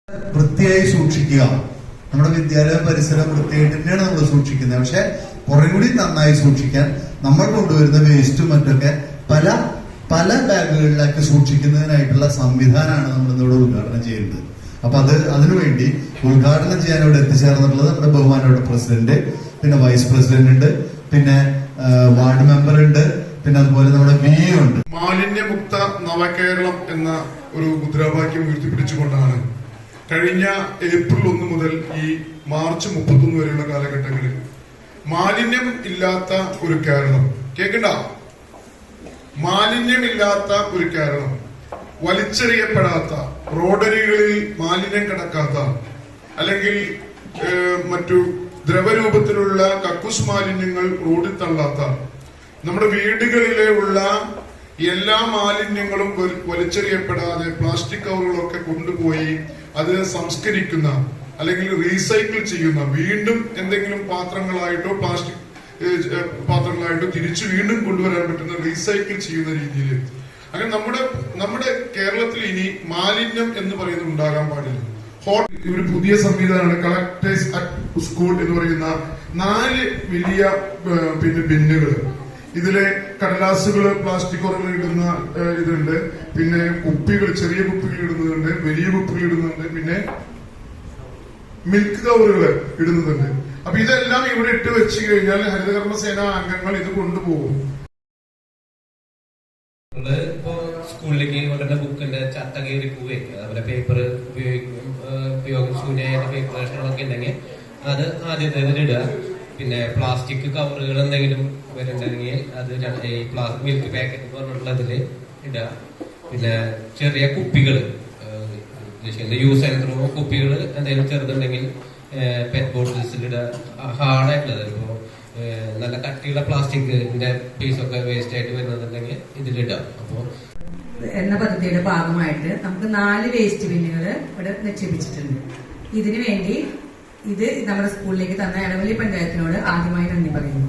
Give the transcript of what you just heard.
വൃത്തിയായി സൂക്ഷിക്കുക. നമ്മുടെ വിദ്യാലയ പരിസരം വൃത്തിയായിട്ട് തന്നെയാണ് നമ്മൾ സൂക്ഷിക്കുന്നത്. പക്ഷെ കുറെ കൂടി നന്നായി സൂക്ഷിക്കാൻ നമ്മൾ കൊണ്ടുവരുന്ന വേസ്റ്റും മറ്റൊക്കെ പല പല ബാഗുകളിലൊക്കെ സൂക്ഷിക്കുന്നതിനായിട്ടുള്ള സംവിധാനമാണ് നമ്മൾ ഇന്നിവിടെ ഉദ്ഘാടനം ചെയ്യുന്നത്. അപ്പൊ അതിനുവേണ്ടി ഉദ്ഘാടനം ചെയ്യാൻ ഇവിടെ എത്തിച്ചേർന്നിട്ടുള്ളത് നമ്മുടെ ബഹുമാനയുടെ പ്രസിഡന്റ്, പിന്നെ വൈസ് പ്രസിഡന്റ് ഉണ്ട്, പിന്നെ വാർഡ് മെമ്പർ ഉണ്ട്, പിന്നെ അതുപോലെ നമ്മുടെ വിഇഒ ഉണ്ട്. മാലിന്യമുക്ത നവകേരളം എന്ന ഒരു മുദ്രാവാക്യം ഉയർത്തിപ്പിടിച്ചുകൊണ്ടാണ് കഴിഞ്ഞ ഏപ്രിൽ 1 മുതൽ ഈ മാർച്ച് 31 വരെയുള്ള കാലഘട്ടങ്ങളിൽ മാലിന്യം ഇല്ലാത്ത ഒരു കേരളം, കേൾക്കണ്ട, മാലിന്യമില്ലാത്ത ഒരു കേരളം, വലിച്ചെറിയപ്പെടാത്ത, റോഡരികളിൽ മാലിന്യം കിടക്കാത്ത, അല്ലെങ്കിൽ മറ്റു ദ്രവരൂപത്തിലുള്ള കക്കൂസ് മാലിന്യങ്ങൾ റോഡിൽ തള്ളാത്ത, നമ്മുടെ വീടുകളിലെ ഉള്ള എല്ലാ മാലിന്യങ്ങളും വലിച്ചെറിയപ്പെടാതെ പ്ലാസ്റ്റിക് കവറുകളൊക്കെ കൊണ്ടുപോയി അത് സംസ്കരിക്കുന്ന അല്ലെങ്കിൽ റീസൈക്കിൾ ചെയ്യുന്ന, വീണ്ടും എന്തെങ്കിലും പാത്രങ്ങളായിട്ടോ പ്ലാസ്റ്റിക് പാത്രങ്ങളായിട്ടോ തിരിച്ചു വീണ്ടും കൊണ്ടുവരാൻ പറ്റുന്ന റീസൈക്കിൾ ചെയ്യുന്ന രീതിയിൽ, അങ്ങനെ നമ്മുടെ കേരളത്തിൽ ഇനി മാലിന്യം എന്ന് പറയുന്നത് ഉണ്ടാകാൻ പാടില്ല. ഒരു പുതിയ സംവിധാനമാണ് കളക്ടേഴ്സ് അറ്റ് സ്കൂൾ എന്ന് പറയുന്ന 4 വലിയ ബിന്നുകൾ. ഇതിലെ കടലാസുകള്, പ്ലാസ്റ്റിക് കവറുകൾ ഇടുന്ന ഇതുണ്ട്, പിന്നെ കുപ്പികൾ, ചെറിയ കുപ്പികൾ ഇടുന്നതുണ്ട്, വലിയ കുപ്പികൾ ഇടുന്നുണ്ട്, പിന്നെ മിൽക്ക് കവറുകൾ ഇടുന്നതുണ്ട്. അപ്പൊ ഇതെല്ലാം ഇവിടെ ഇട്ട് വെച്ച് കഴിഞ്ഞാൽ ഹരിതകർമ്മസേന അംഗങ്ങൾ ഇത് കൊണ്ടുപോകും. ഇപ്പോ സ്കൂളിലേക്ക് കൊണ്ടുവരുന്ന ബുക്കിന്റെ ചട്ട കീറി പോവുകയും അതുപോലെ പേപ്പർ ഉപയോഗശൂന്യായ പേപ്പർ കഷ്ണങ്ങളൊക്കെ ഉണ്ടെങ്കിൽ അത് ആദ്യത്തേതിലിടുക. പിന്നെ പ്ലാസ്റ്റിക് കവറുകൾ എന്തെങ്കിലും വരുന്നുണ്ടെങ്കിൽ അത് ഈ മിൽക്ക് പാക്കറ്റ് പറഞ്ഞിട്ടുള്ളതിൽ ഇടുക. പിന്നെ ചെറിയ കുപ്പികൾ, യൂസ് ആൻഡ് ത്രോ കുപ്പികൾ എന്തെങ്കിലും ചെറുതുണ്ടെങ്കിൽ പെറ്റ് ബോട്ടിൽസിലിടുക. ഹാർഡായിട്ടുള്ളത്, ഇപ്പോ നല്ല കട്ടിയുള്ള പ്ലാസ്റ്റിക്കിന്റെ പീസൊക്കെ വേസ്റ്റ് ആയിട്ട് വരുന്നുണ്ടെങ്കിൽ ഇതിലിടുക. അപ്പോ എന്ന പദ്ധതിയുടെ ഭാഗമായിട്ട് നമുക്ക് 4 വേസ്റ്റ് ബിന്നുകൾ ഇവിടെ നിക്ഷേപിച്ചിട്ടുണ്ട്. ഇതിനു വേണ്ടി ഇത് നമ്മുടെ സ്കൂളിലേക്ക് തന്ന എടവള്ളി പഞ്ചായത്തിനോട് ആദ്യമായി നന്ദി പറയുന്നു.